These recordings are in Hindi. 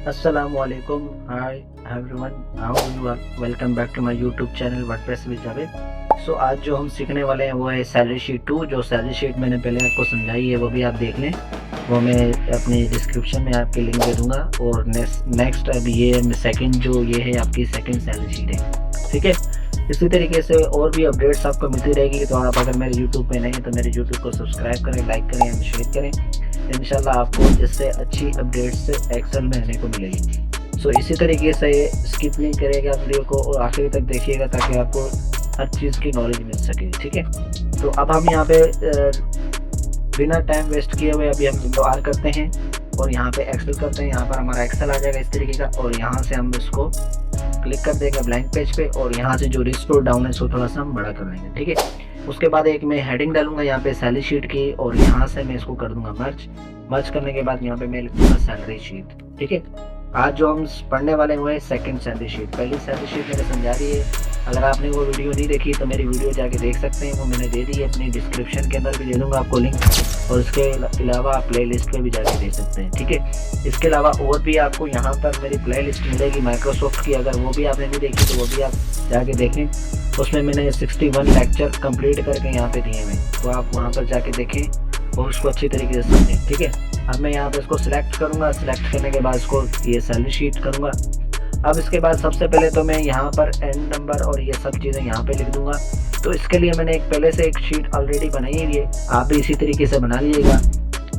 Assalamualaikum. Hi everyone. How are you are? Welcome back to my YouTube channel WordPress with Javed. आज जो हम सीखने वाले हैं वो है सैलरी शीट 2। जो सैलरी शीट मैंने पहले आपको समझाई है वो भी आप देख लें, वो मैं अपनी डिस्क्रिप्शन में आपके लिंक दे दूंगा। और नेक्स्ट अब ये सेकंड जो ये है आपकी सेकंड सैलरी शीट है, ठीक है। इसी तरीके से और भी अपडेट्स आपको मिलती रहेगी। तो आप अगर मेरे यूट्यूब पे नहीं है तो मेरे यूट्यूब को सब्सक्राइब करें, लाइक करें एंड शेयर करें। इंशाल्लाह आपको इससे अच्छी अपडेट्स एक्सेल में रहने को मिलेगी। इसी तरीके से स्किप नहीं करेगा वीडियो को और आखिर तक देखिएगा ताकि आपको हर चीज़ की नॉलेज मिल सके, ठीक है। तो अब हम यहाँ पे बिना टाइम वेस्ट किए हुए अभी हम विंडो आर करते हैं और यहाँ पे एक्सेल करते हैं। यहाँ पर हमारा एक्सेल आ जाएगा इस तरीके का और यहाँ से हम इसको क्लिक कर देंगे ब्लैंक पेज पे और यहाँ से जो रिस्टोर डाउन है उसको थोड़ा सा हम बड़ा कर लेंगे, ठीक है। उसके बाद एक मैं हेडिंग डालूंगा यहाँ पे सैलरी शीट की और यहाँ से मैं इसको कर दूंगा मर्ज करने के बाद यहाँ पे मैं लिख दूंगा सैलरी शीट, ठीक है। आज जो हम पढ़ने वाले हुए सेकंड सैलरी शीट, पहली सैलरी शीट मैंने समझा दी है। अगर आपने वो वीडियो नहीं देखी तो मेरी वीडियो जाके देख सकते हैं, वो मैंने दे दी है। अपनी डिस्क्रिप्शन के अंदर भी दे दूंगा आपको लिंक और इसके अलावा आप प्ले लिस्ट पर भी जाके देख सकते हैं, ठीक है। इसके अलावा और भी आपको यहाँ पर मेरी प्ले लिस्ट मिलेगी माइक्रोसॉफ्ट की, अगर वो भी आपने नहीं देखी तो वो भी आप जाके देखें। उसमें मैंने 61 लेक्चर कंप्लीट करके यहाँ पे दिए हैं, तो आप वहाँ पर जाके देखें और उसको अच्छी तरीके से समझें, ठीक है। अब मैं यहाँ पे इसको सिलेक्ट करूँगा, सिलेक्ट करने के बाद इसको ये सैलरी शीट करूँगा। अब इसके बाद सबसे पहले तो मैं यहाँ पर एंड नंबर और ये सब चीज़ें यहाँ पे लिख दूंगा। तो इसके लिए मैंने पहले से एक शीट ऑलरेडी बनाई हुई है, आप भी इसी तरीके से बना लीजिएगा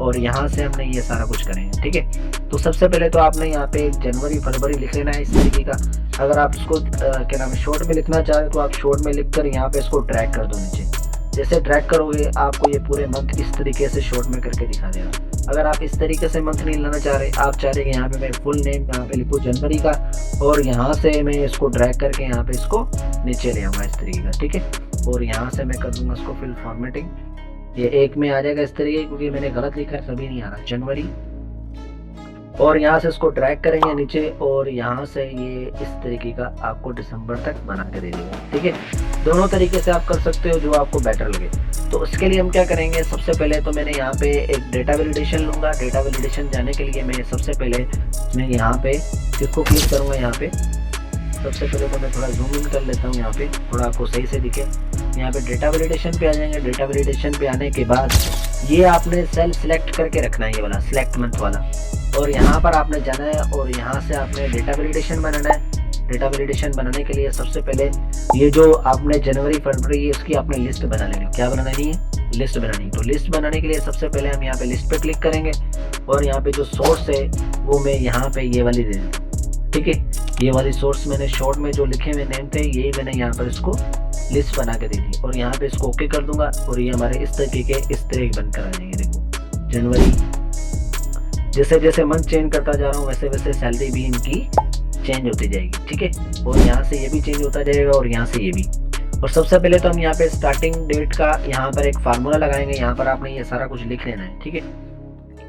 और यहाँ से हमने ये सारा कुछ करेंगे, ठीक है। तो सबसे पहले तो आपने यहाँ पे जनवरी फरवरी लिख लेना है इस तरीके का। अगर आप इसको क्या नाम है शॉर्ट में लिखना चाहें तो आप शॉर्ट में लिख कर यहाँ पे इसको ड्रैग कर दो नीचे। जैसे ड्रैग करोगे आपको ये पूरे मंथ इस तरीके से शॉर्ट में करके दिखा देगा। अगर आप इस तरीके से मंथ नहीं लाना चाह रहे, आप चाह रहे हैं यहाँ पे मैं फुल नेम यहाँ पे लिखूँ जनवरी का और यहाँ से मैं इसको ड्रैग करके यहाँ पे इसको नीचे ले आऊँगा इस तरीके का, ठीक है। और यहाँ से मैं कर दूंगा इसको फिल फॉर्मेटिंग, ये एक में आ जाएगा इस तरीके, क्योंकि मैंने गलत लिखा है तभी नहीं आ रहा जनवरी। और यहाँ से इसको ड्रैग करेंगे नीचे और यहाँ से ये इस तरीके का आपको दिसंबर तक बना के दे देगा, ठीक है। दोनों तरीके से आप कर सकते हो जो आपको बेटर लगे। तो उसके लिए हम क्या करेंगे, सबसे पहले तो मैंने यहाँ पे एक डेटा वैलिडेशन लूँगा। डेटा वैलिडेशन जाने के लिए मैं सबसे पहले मैं यहाँ पे इसको क्लिक करूँगा। यहाँ पे सबसे पहले तो मैं थोड़ा जूम इन कर लेता हूँ, यहाँ पे थोड़ा आपको सही से दिखे। यहाँ पे डेटा वैलिडेशन पे आ जाएंगे। डेटा वैलिडेशन पे आने के बाद ये आपने सेल सिलेक्ट करके रखना है, ये वाला सिलेक्ट मंथ वाला, और यहाँ पर आपने जाना है और यहाँ से आपने डेटा वैलिडेशन बनाना है। डेटा वैलिडेशन बनाने के लिए सबसे पहले ये जो आपने जनवरी फरवरी इसकी आपने लिस्ट बना लेनी। क्या बनानी है, लिस्ट बनानी। तो लिस्ट बनाने के लिए सबसे पहले हम यहाँ पे लिस्ट पे क्लिक करेंगे और यहाँ पे जो सोर्स है वो मैं यहाँ पे ये वाली दे दूँ, ठीक है। ये वाली सोर्स मैंने शॉर्ट में जो लिखे हुए नेम थे यही मैंने यहाँ पर इसको लिस्ट बना के दे दी और यहाँ पे इसको ओके कर दूंगा और ये हमारे इस तरीके इस तरह बनकर आ जाएंगे। देखो जनवरी, जैसे जैसे मंथ चेंज करता जा रहा हूँ वैसे वैसे सैलरी भी इनकी चेंज होती जाएगी, ठीक है। और यहाँ से ये भी चेंज होता जाएगा और यहाँ से ये भी। और सबसे पहले तो हम यहाँ पे स्टार्टिंग डेट का यहाँ पर एक फार्मूला लगाएंगे। यहाँ पर आपने ये सारा कुछ लिख लेना है, ठीक है।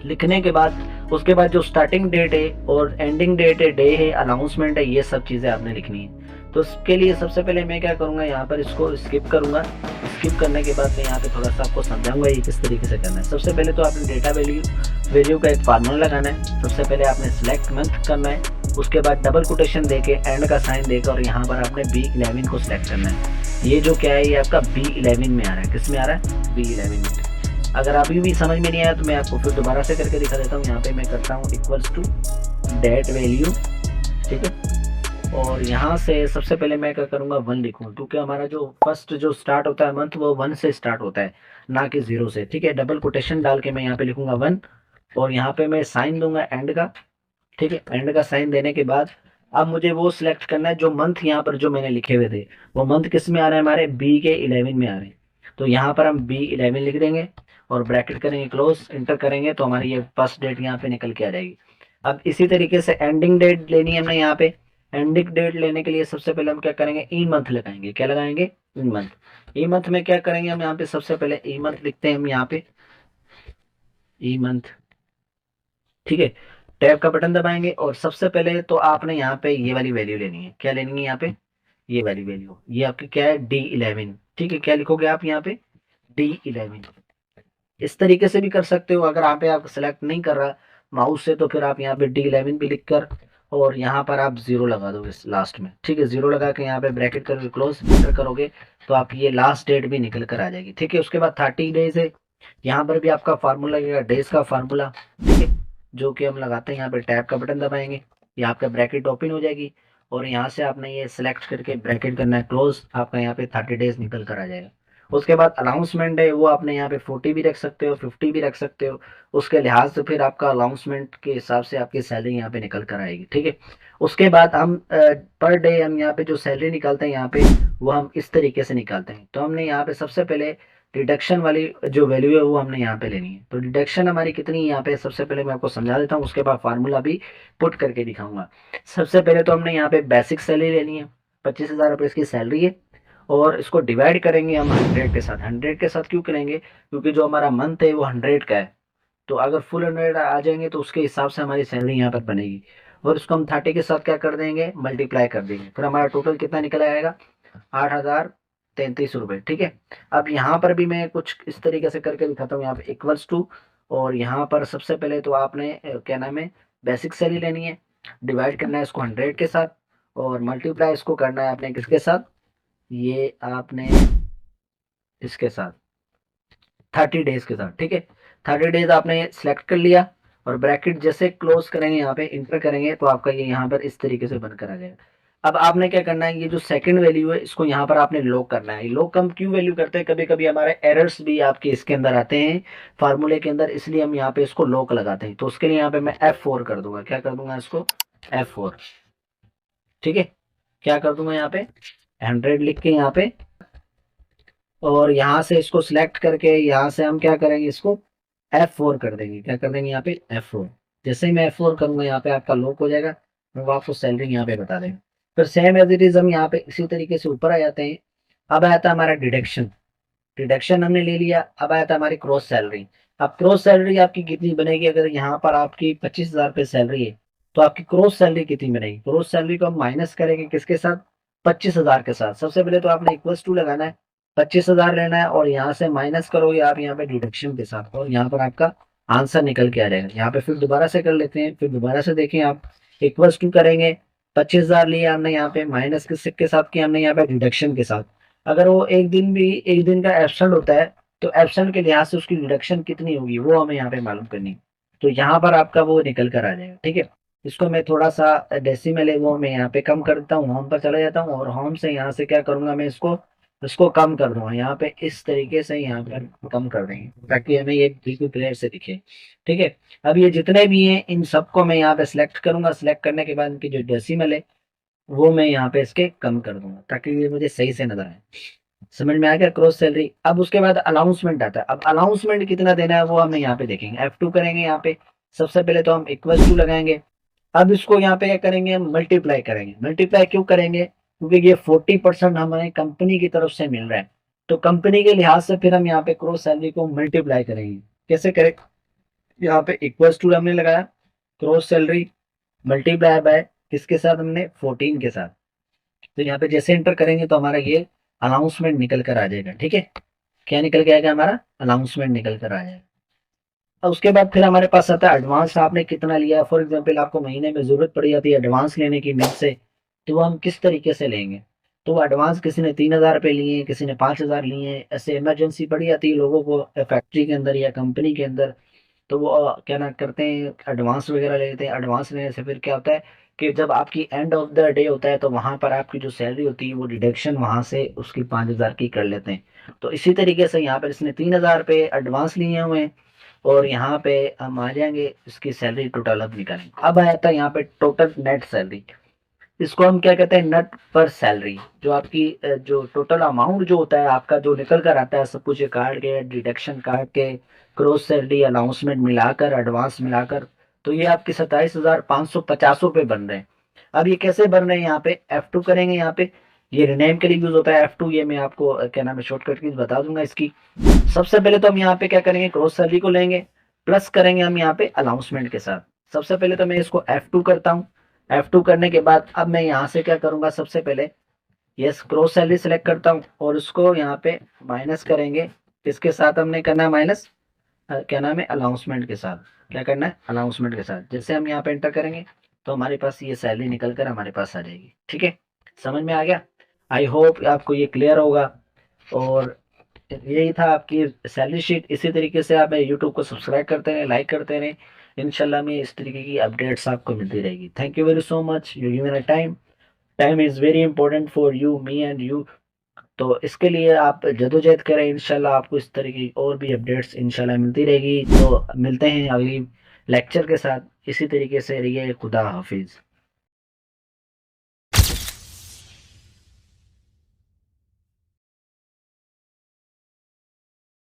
लिखने के बाद उसके बाद जो स्टार्टिंग डेट है और एंडिंग डेट है, डे है, अनाउंसमेंट है, ये सब चीज़ें आपने लिखनी है। तो उसके लिए सबसे पहले मैं क्या करूँगा, यहाँ पर इसको स्किप करूँगा। स्किप करने के बाद मैं यहाँ पे थोड़ा सा आपको समझाऊंगा ये किस तरीके से करना है। सबसे पहले तो आपने डेटा वैल्यू का एक फार्मूला लगाना है। सबसे पहले आपने सिलेक्ट मंथ करना है, उसके बाद डबल कोटेशन देके एंड का साइन देकर और यहाँ पर आपने B11 को सिलेक्ट करना है। ये जो क्या है ये आपका B11 में आ रहा है। किस में आ रहा है, B11 में। अगर अभी भी समझ में नहीं आया तो मैं आपको फिर दोबारा से करके दिखा देता हूँ। यहाँ पे मैं करता हूँ इक्वल्स टू डेट वैल्यू, ठीक है। और यहाँ से सबसे पहले मैं क्या करूँगा 1 लिखूँ, क्योंकि हमारा जो फर्स्ट जो स्टार्ट होता है मंथ वो 1 से स्टार्ट होता है ना कि 0 से, ठीक है। डबल कोटेशन डाल के मैं यहाँ पे लिखूँगा 1 और यहाँ पे मैं साइन दूंगा एंड का, ठीक है। एंड का साइन देने के बाद अब मुझे वो सिलेक्ट करना है जो मंथ यहाँ पर जो मैंने लिखे हुए थे वो मंथ किस में आ रहे हैं, हमारे B11 में आ रहे हैं। तो यहाँ पर हम B11 लिख देंगे और ब्रैकेट करेंगे क्लोज, इंटर करेंगे तो हमारी ये फर्स्ट डेट यहाँ पे निकल के आ जाएगी। अब इसी तरीके से एंडिंग डेट लेनी है हमने। यहाँ पे एंडिंग डेट लेने के लिए सबसे पहले हम क्या करेंगे, ई मंथ लगाएंगे। क्या लगाएंगे, ई मंथ। ई मंथ में क्या करेंगे हम यहाँ पे सबसे पहले ई मंथ लिखते हैं हम यहाँ पे ई मंथ, ठीक है। टैब का बटन दबाएंगे और सबसे पहले तो आपने यहाँ पे ये वाली वैल्यू लेनी है। क्या लेनी है यहाँ पे, ये वाली वैल्यू। ये आपकी क्या है, D11, ठीक है। क्या लिखोगे आप यहाँ पे, D11। इस तरीके से भी कर सकते हो। अगर आप सेलेक्ट नहीं कर रहा माउस से तो फिर आप यहाँ पे D11 भी लिखकर और यहाँ पर आप जीरो लगा दो इस लास्ट में, ठीक है। जीरो लगा के यहाँ पे ब्रैकेट करके क्लोज एंटर करोगे तो आप ये लास्ट डेट भी निकल कर आ जाएगी, ठीक है। उसके बाद 30 डेज है, यहाँ पर भी आपका फार्मूला लगेगा डेज का फार्मूला, ठीक है, जो कि हम लगाते हैं। यहाँ पे टैब का बटन दबाएंगे, ये आपका ब्रैकेट ओपन हो जाएगी और यहाँ से आपने ये सिलेक्ट करके ब्रैकेट करना है क्लोज, आपका यहाँ पे 30 डेज निकल कर आ जाएगा। उसके बाद अनाउंसमेंट है, वो आपने यहाँ पे 40 भी रख सकते हो, 50 भी रख सकते हो, उसके लिहाज से फिर आपका अनाउंसमेंट के हिसाब से आपकी सैलरी यहाँ पे निकल कर आएगी, ठीक है। उसके बाद हम पर डे हम यहाँ पे जो सैलरी निकालते हैं यहाँ पे, वो हम इस तरीके से निकालते हैं। तो हमने यहाँ पे सबसे पहले डिडक्शन वाली जो वैल्यू है वो हमने यहाँ पे लेनी है। तो डिडक्शन हमारी कितनी है यहाँ पे, सबसे पहले मैं आपको समझा देता हूँ, उसके बाद फार्मूला भी पुट करके दिखाऊंगा। सबसे पहले तो हमने यहाँ पे बेसिक सैलरी लेनी है, 25,000 रुपये इसकी सैलरी है, और इसको डिवाइड करेंगे हम 100 के साथ। 100 के साथ क्यों करेंगे, क्योंकि जो हमारा मंथ है वो 100 का है, तो अगर फुल 100 आ जाएंगे तो उसके हिसाब से हमारी सैलरी यहाँ पर बनेगी। और इसको हम 30 के साथ क्या कर देंगे, मल्टीप्लाई कर देंगे, फिर हमारा टोटल कितना निकल आएगा, 8,033 रुपये, ठीक है। अब यहाँ पर भी मैं कुछ इस तरीके से करके दिखाता हूँ, यहाँ पे इक्वल्स टू, और यहाँ पर सबसे पहले तो आपने क्या नाम है, बेसिक सैलरी लेनी है, डिवाइड करना है इसको 100 के साथ, और मल्टीप्लाई इसको करना है आपने किसके साथ, ये आपने इसके साथ 30 डेज के साथ, ठीक है। 30 डेज आपने सिलेक्ट कर लिया, और ब्रैकेट जैसे क्लोज करेंगे यहाँ पे इंटर करेंगे तो आपका ये यहाँ पर इस तरीके से बनकर आ जाएगा। अब आपने क्या करना है, ये जो सेकंड वैल्यू है इसको यहाँ पर आपने लॉक करना है। लॉक हम क्यों वैल्यू करते हैं, कभी कभी हमारे एरर्स भी आपके इसके अंदर आते हैं फार्मूले के अंदर, इसलिए हम यहाँ पे इसको लॉक लगाते हैं। तो उसके लिए यहाँ पे मैं F4 कर दूंगा, क्या कर दूंगा इसको, F4, ठीक है। क्या कर दूंगा यहाँ पे 100 लिख के यहाँ पे, और यहाँ से इसको सिलेक्ट करके यहाँ से हम क्या करेंगे, इसको F4 कर देंगे। क्या कर देंगे यहाँ पे F4, जैसे ही मैं F4 करूंगा यहाँ पे आपका लॉक हो जाएगा, वो आपको सैलरी यहाँ पे बता देंगे। फिर सेम एज इट इज हम यहाँ पे इसी तरीके से ऊपर आ जाते हैं। अब आया था हमारा डिडक्शन, डिडक्शन हमने ले लिया। अब आया था हमारी क्रॉस सैलरी। अब क्रॉस सैलरी आपकी कितनी बनेगी, अगर यहाँ पर आपकी 25,000 रुपये सैलरी है तो आपकी क्रॉस सैलरी कितनी बनेगी। क्रॉस सैलरी को हम माइनस करेंगे किसके साथ, 25,000 के साथ। सबसे पहले तो आपने इक्वल्स टू लगाना है, 25,000 लेना है, और यहाँ से माइनस करोगे आप यहाँ पे डिडक्शन के साथ, और यहाँ पर आपका आंसर निकल के आ जाएगा। यहाँ पे फिर दोबारा से कर लेते हैं, फिर दोबारा से देखें आप, इक्वल्स टू करेंगे, 25,000 लिए हमने यहाँ पे, माइनस किसके के साथ किया हमने यहाँ पे, डिडक्शन के साथ। अगर वो एक दिन का एब्सेंट होता है तो एब्सेंट के लिहाज से उसकी डिडक्शन कितनी होगी वो हमें यहाँ पे मालूम करनी है। तो यहाँ पर आपका वो निकल कर आ जाएगा, ठीक है। इसको मैं थोड़ा सा डेसिमल है वो मैं यहाँ पे कम करता हूँ, होम पर चला जाता हूँ, और होम से यहाँ से क्या करूंगा मैं इसको इसको कम कर दूंगा, यहाँ पे इस तरीके से यहाँ पर कम कर देंगे ताकि हमें ये बिल्कुल क्लियर से दिखे, ठीक है। अब ये जितने भी हैं इन सबको मैं यहाँ पे सिलेक्ट करूंगा, सिलेक्ट करने के बाद इनकी जो डेसिमल है वो मैं यहाँ पे इसके कम कर दूंगा ताकि ये मुझे सही से नजर आए। समझ में आ गया क्रॉस सैलरी। अब उसके बाद अनाउंसमेंट आता है। अब अनाउंसमेंट कितना देना है वो हमें यहाँ पे देखेंगे, F2 करेंगे यहाँ पे। सबसे पहले तो हम इक्वल टू लगाएंगे। अब इसको यहाँ पे क्या करेंगे, हम मल्टीप्लाई करेंगे। मल्टीप्लाई क्यों करेंगे, क्योंकि ये 40% हमें कंपनी की तरफ से मिल रहा है, तो कंपनी के लिहाज से फिर हम यहाँ पे क्रॉस सैलरी को मल्टीप्लाई करेंगे। कैसे करें, यहाँ पे इक्वल टू हमने लगाया, क्रॉस सैलरी मल्टीप्लाई बाय किसके साथ, हमने 14 के साथ। तो यहाँ पे जैसे एंटर करेंगे तो हमारा ये अनाउंसमेंट निकल कर आ जाएगा, ठीक है। क्या निकल के आएगा, हमारा अनाउंसमेंट निकल कर आ जाएगा। और उसके बाद फिर हमारे पास आता है एडवांस आपने कितना लिया। फॉर एग्जांपल आपको महीने में जरूरत पड़ जाती है एडवांस लेने की मिल से, तो वो हम किस तरीके से लेंगे। तो वो एडवांस किसी ने 3,000 रुपये लिए, किसी ने 5,000 लिए, ऐसे इमरजेंसी पड़ जाती है लोगों को फैक्ट्री के अंदर या कंपनी के अंदर, तो वो क्या ना करते हैं, एडवांस वगैरह ले लेते हैं। एडवांस लेने से फिर क्या होता है कि जब आपकी एंड ऑफ द डे होता है तो वहां पर आपकी जो सैलरी होती है वो डिडक्शन वहां से उसकी 5,000 की कर लेते हैं। तो इसी तरीके से यहाँ पर इसने 3,000 रुपये एडवांस लिए हुए हैं, और यहाँ पे हम आ जाएंगे इसकी सैलरी टोटल अब निकालेंगे। अब आया था यहाँ पे टोटल नेट सैलरी। इसको हम क्या कहते हैं, नेट पर सैलरी। जो आपकी जो टोटल अमाउंट जो होता है आपका जो निकल कर आता है सब कुछ काट के, डिडक्शन काट के, क्रॉस सैलरी अनाउंसमेंट मिलाकर, एडवांस मिलाकर, तो ये आपके 27,550 रुपये बन रहे हैं। अब ये कैसे बन रहे हैं, यहाँ पे F2 करेंगे। यहाँ पे ये रिनेम के लिए यूज होता है F2, ये मैं आपको क्या नाम है शॉर्टकट की बता दूंगा इसकी। सबसे पहले तो हम यहाँ पे क्या करेंगे, क्रॉस सैलरी को लेंगे, प्लस करेंगे हम यहाँ पे अनाउंसमेंट के साथ। सबसे पहले तो मैं इसको F2 करता हूँ। F2 करने के बाद अब मैं यहाँ से क्या करूंगा, सबसे पहले यस क्रॉस सैलरी सेलेक्ट करता हूँ, और उसको यहाँ पे माइनस करेंगे। इसके साथ हमने करना है माइनस क्या नाम है, अनाउंसमेंट के साथ। क्या करना है, अनाउंसमेंट के साथ। जैसे हम यहाँ पे एंटर करेंगे तो हमारे पास ये सैलरी निकल कर हमारे पास आ जाएगी। ठीक है, समझ में आ गया? आई होप आपको ये क्लियर होगा। और यही था आपकी सैलरी शीट। इसी तरीके से आप यूट्यूब को सब्सक्राइब करते रहें, लाइक करते रहें। इंशाल्लाह में इस तरीके की अपडेट्स आपको मिलती रहेगी। Thank you very so much, you give me time. Time is very important for you, me and you. तो इसके लिए आप जदोजहद करें, इंशाल्लाह आपको इस तरह की और भी अपडेट्स इंशाल्लाह मिलती रहेगी। तो मिलते हैं अगली लेक्चर के साथ। इसी तरीके से रहिए, खुदा हाफिज़।